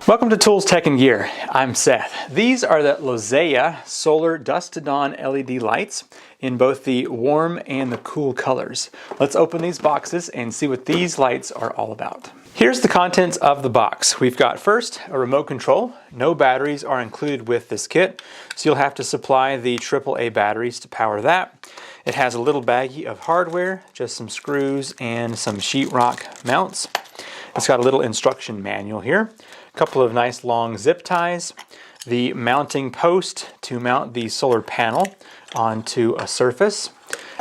Welcome to Tools, Tech, and Gear. I'm Seth. These are the Lozayi Solar Dusk to Dawn LED lights in both the warm and the cool colors. Let's open these boxes and see what these lights are all about. Here's the contents of the box. We've got first a remote control. No batteries are included with this kit, so you'll have to supply the AAA batteries to power that. It has a little baggie of hardware, just some screws and some sheetrock mounts. It's got a little instruction manual here. A couple of nice long zip ties, the mounting post to mount the solar panel onto a surface,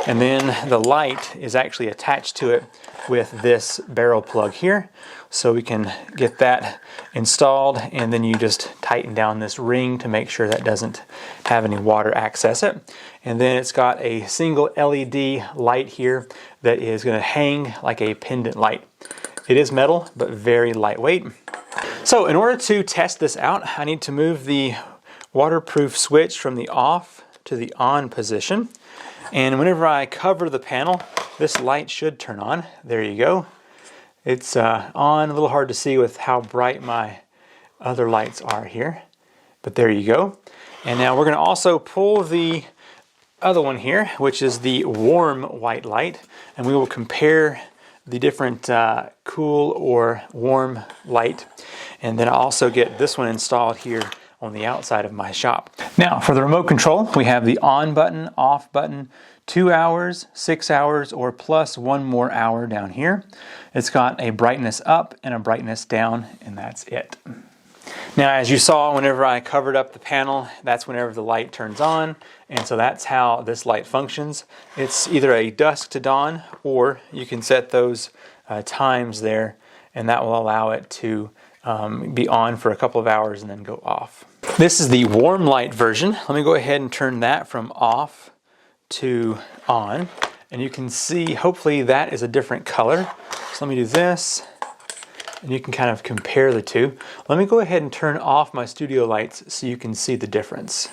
and then the light is actually attached to it with this barrel plug here. So we can get that installed, and then you just tighten down this ring to make sure that doesn't have any water access it. And then it's got a single LED light here that is going to hang like a pendant light. It is metal, but very lightweight. So in order to test this out, I need to move the waterproof switch from the off to the on position. And whenever I cover the panel, this light should turn on. There you go. It's on, a little hard to see with how bright my other lights are here, but there you go. And now we're going to also pull the other one here, which is the warm white light, and we will compare the different cool or warm light. And then I'll also get this one installed here on the outside of my shop. Now for the remote control, we have the on button, off button, 2 hours, 6 hours, or plus 1 more hour down here. It's got a brightness up and a brightness down, and that's it. Now, as you saw, whenever I covered up the panel, that's whenever the light turns on, and so that's how this light functions. It's either a dusk to dawn, or you can set those times there, and that will allow it to be on for a couple of hours and then go off. This is the warm light version. Let me go ahead and turn that from off to on, and you can see, hopefully that is a different color. So let me do this, and you can kind of compare the two. Let me go ahead and turn off my studio lights so you can see the difference.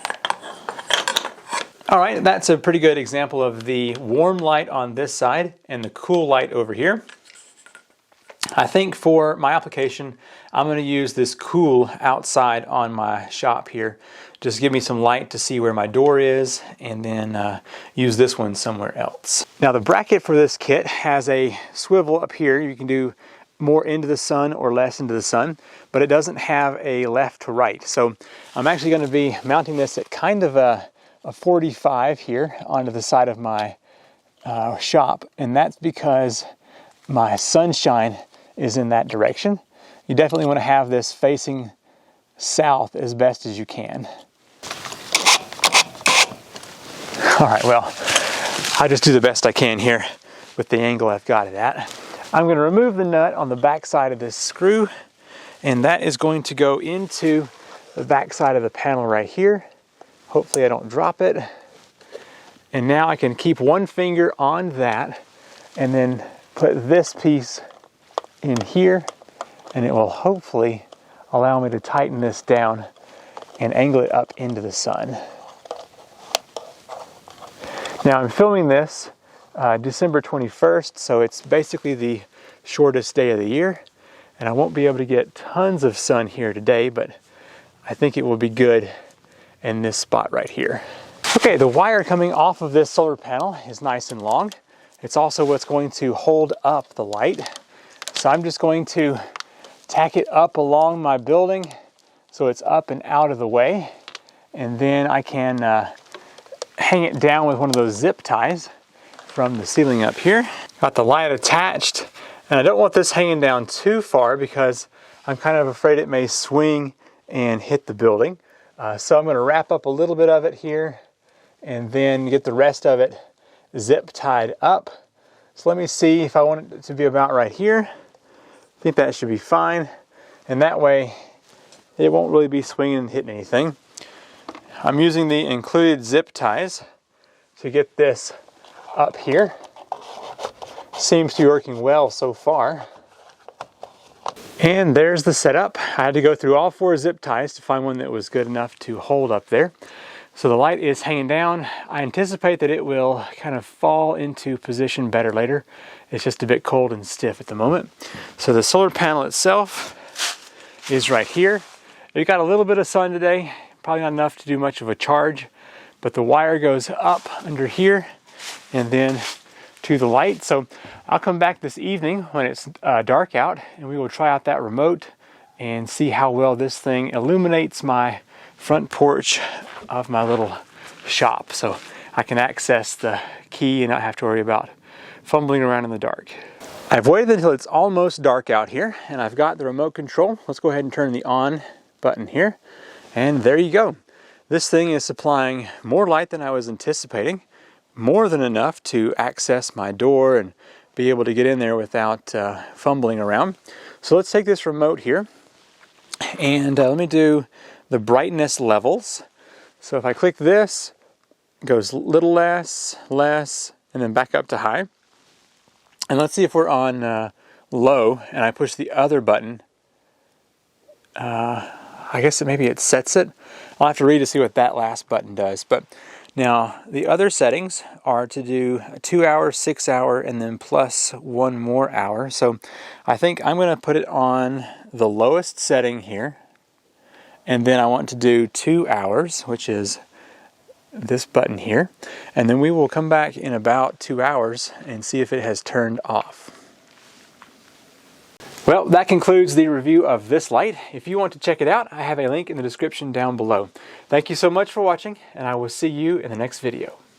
All right, that's a pretty good example of the warm light on this side and the cool light over here. I think for my application, I'm going to use this cool outside on my shop here. Just give me some light to see where my door is, and then use this one somewhere else. Now the bracket for this kit has a swivel up here. You can do more into the sun or less into the sun, but it doesn't have a left to right. So I'm actually going to be mounting this at kind of a 45 here onto the side of my shop, and that's because my sunshine is in that direction. You definitely want to have this facing south as best as you can. All right, well, I just do the best I can here with the angle I've got it at. I'm going to remove the nut on the back side of this screw, and that is going to go into the back side of the panel right here. Hopefully I don't drop it. And now I can keep one finger on that and then put this piece in here, and it will hopefully allow me to tighten this down and angle it up into the sun. Now I'm filming this December 21st, so it's basically the shortest day of the year, and I won't be able to get tons of sun here today, but I think it will be good in this spot right here. Okay, the wire coming off of this solar panel is nice and long. It's also what's going to hold up the light. So I'm just going to tack it up along my building so it's up and out of the way, and then I can hang it down with one of those zip ties from the ceiling up here. Got the light attached, and I don't want this hanging down too far because I'm kind of afraid it may swing and hit the building. So I'm going to wrap up a little bit of it here and then get the rest of it zip tied up. So let me see if I want it to be about right here. I think that should be fine, and that way it won't really be swinging and hitting anything. I'm using the included zip ties to get this up here. Seems to be working well so far. And there's the setup. I had to go through all 4 zip ties to find one that was good enough to hold up there. So the light is hanging down. I anticipate that it will kind of fall into position better later. It's just a bit cold and stiff at the moment. So the solar panel itself is right here. It got a little bit of sun today, probably not enough to do much of a charge, but the wire goes up under here and then to the light. So I'll come back this evening when it's dark out, and we will try out that remote and see how well this thing illuminates my front porch of my little shop, so I can access the key and not have to worry about fumbling around in the dark. I've waited until it's almost dark out here, and I've got the remote control. Let's go ahead and turn the on button here, and there you go. This thing is supplying more light than I was anticipating, more than enough to access my door and be able to get in there without fumbling around. So let's take this remote here, and let me do the brightness levels. So if I click this, it goes a little less, and then back up to high. And let's see if we're on low, and I push the other button. I guess maybe it sets it. I'll have to read to see what that last button does. But now the other settings are to do a 2 hour, 6 hour, and then plus 1 more hour. So I think I'm going to put it on the lowest setting here. And then I want to do 2 hours, which is this button here, and then we will come back in about 2 hours and see if it has turned off. Well, that concludes the review of this light. If you want to check it out, I have a link in the description down below. Thank you so much for watching, and I will see you in the next video.